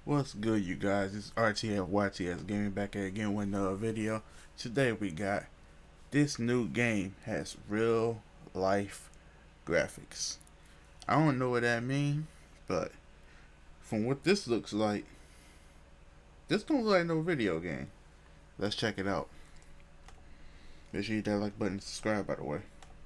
What's good, you guys? It's RTF YTSGaming back again with another video. Today we got this new game has real life graphics. I don't know what that means, but from what this looks like, this don't look like no video game. Let's check it out. Make sure you hit that like button and subscribe, by the way.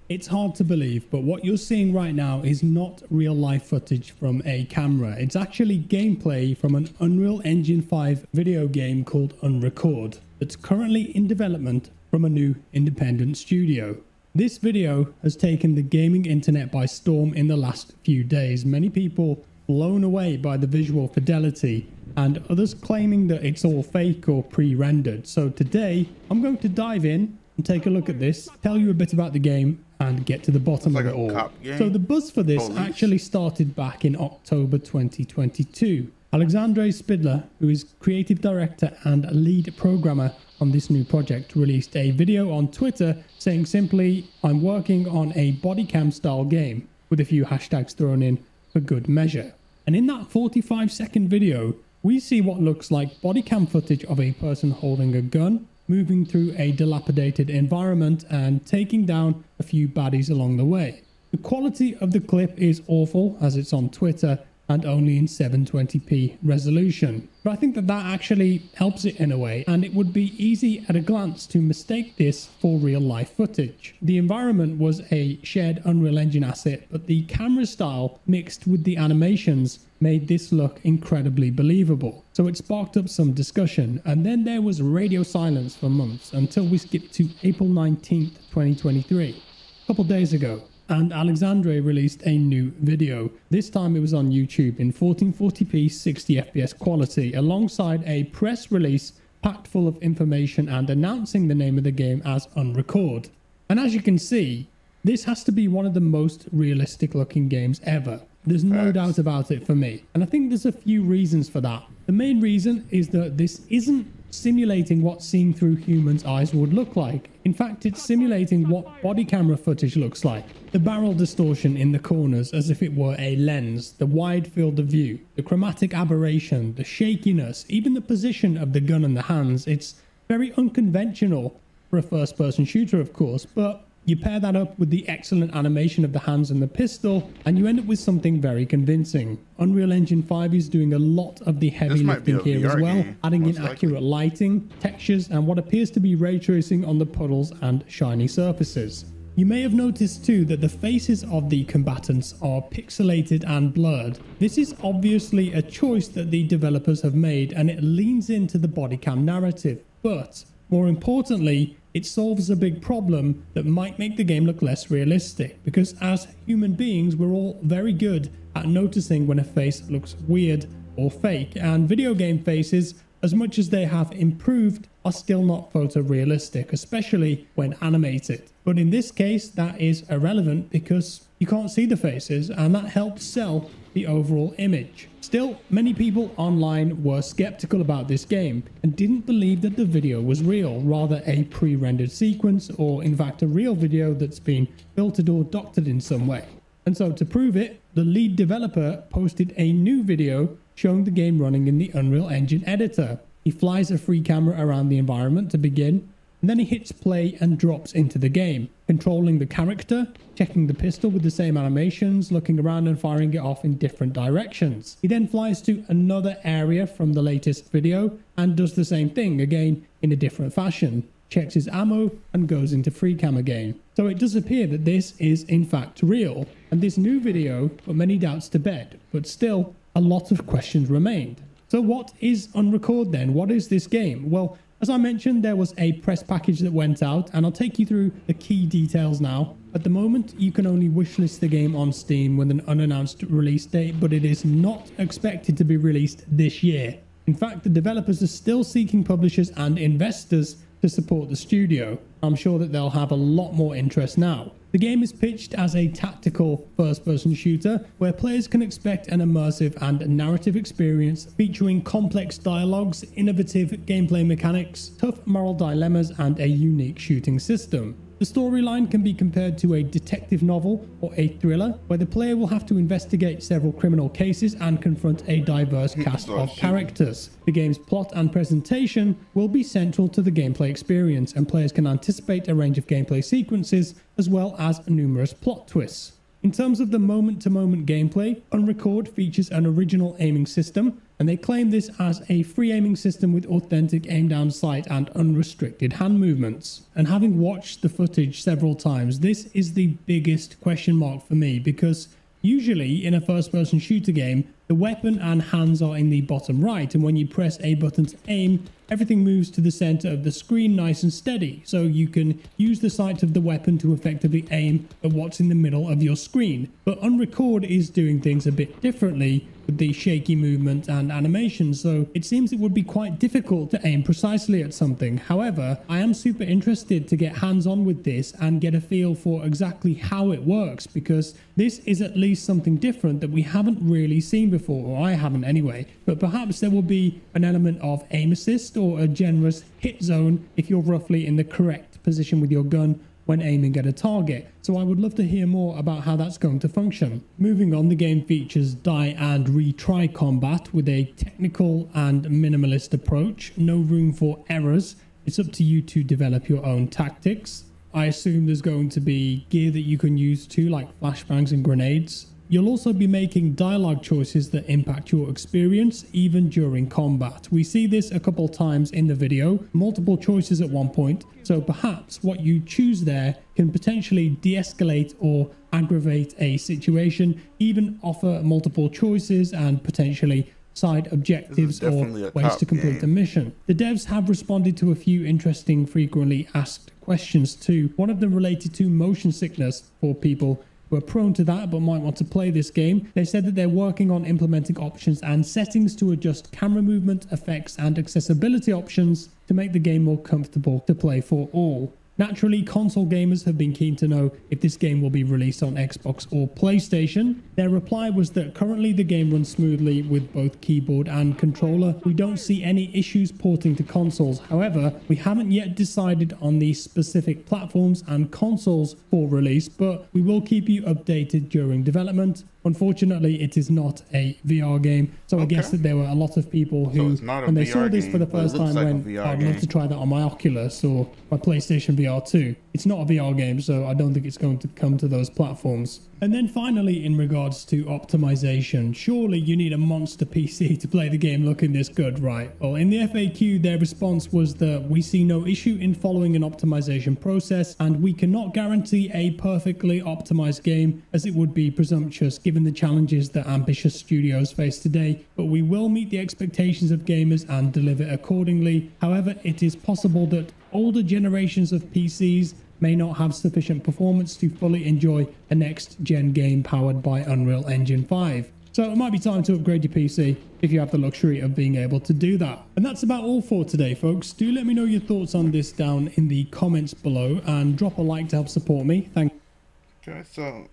It's hard to believe, but what you're seeing right now is not real life footage from a camera. It's actually gameplay from an Unreal Engine 5 video game called Unrecord that's currently in development from a new independent studio. This video has taken the gaming internet by storm in the last few days. Many people blown away by the visual fidelity and others claiming that it's all fake or pre-rendered. So today I'm going to dive in and take a look at this, tell you a bit about the game and get to the bottom of it all. So the buzz for this actually started back in October 2022. Alexandre Spidler, who is creative director and lead programmer on this new project, released a video on Twitter saying simply, "I'm working on a body cam style game," with a few hashtags thrown in for good measure. And in that 45-second video, we see what looks like body cam footage of a person holding a gun, moving through a dilapidated environment and taking down a few baddies along the way. The quality of the clip is awful as it's on Twitter and only in 720p resolution. But I think that actually helps it in a way, and it would be easy at a glance to mistake this for real life footage. The environment was a shared Unreal Engine asset, but the camera style mixed with the animations made this look incredibly believable. So it sparked up some discussion, and then there was radio silence for months until we skipped to April 19th, 2023, a couple days ago. And Alexandre released a new video. This time it was on YouTube in 1440p 60fps quality alongside a press release packed full of information and announcing the name of the game as Unrecord. And as you can see, this has to be one of the most realistic looking games ever. There's no doubt about it for me. And I think there's a few reasons for that. The main reason is that this isn't simulating what seeing through humans' eyes would look like. In fact, it's simulating what body camera footage looks like. The barrel distortion in the corners as if it were a lens, the wide field of view, the chromatic aberration, the shakiness, even the position of the gun in the hands. It's very unconventional for a first-person shooter, of course, but you pair that up with the excellent animation of the hands and the pistol, and you end up with something very convincing. Unreal Engine 5 is doing a lot of the heavy lifting here as well, adding in accurate lighting, textures, and what appears to be ray tracing on the puddles and shiny surfaces. You may have noticed too that the faces of the combatants are pixelated and blurred. This is obviously a choice that the developers have made, and it leans into the body cam narrative, but more importantly, it solves a big problem that might make the game look less realistic, because as human beings we're all very good at noticing when a face looks weird or fake, and video game faces, as much as they have improved, are still not photorealistic, especially when animated. But in this case that is irrelevant because you can't see the faces, and that helps sell the overall image. Still, many people online were skeptical about this game and didn't believe that the video was real, rather a pre-rendered sequence, or in fact a real video that's been filtered or doctored in some way. And so to prove it, the lead developer posted a new video showing the game running in the Unreal Engine editor. He flies a free camera around the environment to begin, and then he hits play and drops into the game, controlling the character, checking the pistol with the same animations, looking around and firing it off in different directions. He then flies to another area from the latest video and does the same thing, again in a different fashion, checks his ammo and goes into free cam again. So it does appear that this is in fact real, and this new video put many doubts to bed, but still a lot of questions remained. So what is Unrecord then? What is this game? Well, as I mentioned, there was a press package that went out, and I'll take you through the key details now. At the moment, you can only wishlist the game on Steam with an unannounced release date, but it is not expected to be released this year. In fact, the developers are still seeking publishers and investors to support the studio. I'm sure that they'll have a lot more interest now. The game is pitched as a tactical first-person shooter where players can expect an immersive and narrative experience featuring complex dialogues, innovative gameplay mechanics, tough moral dilemmas, and a unique shooting system. The storyline can be compared to a detective novel or a thriller, where the player will have to investigate several criminal cases and confront a diverse cast of characters. The game's plot and presentation will be central to the gameplay experience, and players can anticipate a range of gameplay sequences as well as numerous plot twists. In terms of the moment-to-moment gameplay, Unrecord features an original aiming system, and they claim this as a free aiming system with authentic aim down sight and unrestricted hand movements. And having watched the footage several times, this is the biggest question mark for me, because usually in a first-person shooter game, the weapon and hands are in the bottom right, and when you press a button to aim, everything moves to the center of the screen nice and steady, so you can use the sight of the weapon to effectively aim at what's in the middle of your screen. But Unrecord is doing things a bit differently with the shaky movement and animation, so it seems it would be quite difficult to aim precisely at something. However, I am super interested to get hands-on with this and get a feel for exactly how it works, because this is at least something different that we haven't really seen before, or I haven't anyway. But perhaps there will be an element of aim assist or a generous hit zone if you're roughly in the correct position with your gun when aiming at a target. So I would love to hear more about how that's going to function. Moving on, the game features die and retry combat with a technical and minimalist approach. No room for errors. It's up to you to develop your own tactics. I assume there's going to be gear that you can use too, like flashbangs and grenades. You'll also be making dialogue choices that impact your experience even during combat. We see this a couple times in the video, multiple choices at one point, so perhaps what you choose there can potentially de-escalate or aggravate a situation, even offer multiple choices and potentially side objectives or ways to complete the mission. The devs have responded to a few interesting frequently asked questions too, one of them related to motion sickness for people who are prone to that but might want to play this game. They said that they're working on implementing options and settings to adjust camera movement, effects and accessibility options to make the game more comfortable to play for all. Naturally, console gamers have been keen to know if this game will be released on Xbox or PlayStation. Their reply was that currently the game runs smoothly with both keyboard and controller. We don't see any issues porting to consoles. However, we haven't yet decided on the specific platforms and consoles for release, but we will keep you updated during development. Unfortunately, it is not a VR game, so I guess that there were a lot of people who, when they saw this for the first time, went, I'd love to try that on my Oculus or my PlayStation VR 2. It's not a VR game, so I don't think it's going to come to those platforms. And then finally, in regards to optimization, surely you need a monster PC to play the game looking this good, right? Well, in the FAQ, their response was that we see no issue in following an optimization process, and we cannot guarantee a perfectly optimized game, as it would be presumptuous given the challenges that ambitious studios face today, but we will meet the expectations of gamers and deliver accordingly. However, it is possible that older generations of PCs may not have sufficient performance to fully enjoy a next-gen game powered by Unreal Engine 5. So it might be time to upgrade your PC if you have the luxury of being able to do that. And that's about all for today, folks. Do let me know your thoughts on this down in the comments below and drop a like to help support me. Thank you. Okay, so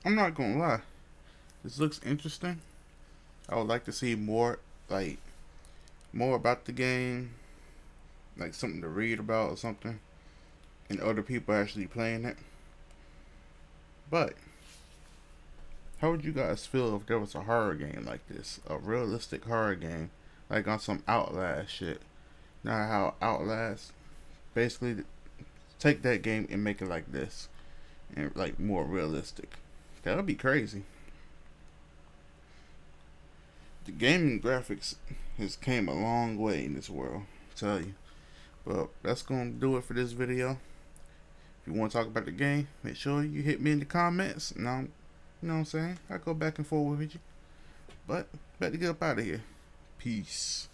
I'm not gonna lie, this looks interesting. I would like to see more about the game, like something to read about or something, and other people actually playing it. But how would you guys feel if there was a horror game like this, a realistic horror game, like on some Outlast shit? Now how Outlast basically take that game and make it like this, and like more realistic. That would be crazy. The gaming graphics has came a long way in this world, I tell you. But that's gonna do it for this video. If you want to talk about the game, make sure you hit me in the comments. And you know what I'm saying? I go back and forth with you. But better get up out of here. Peace.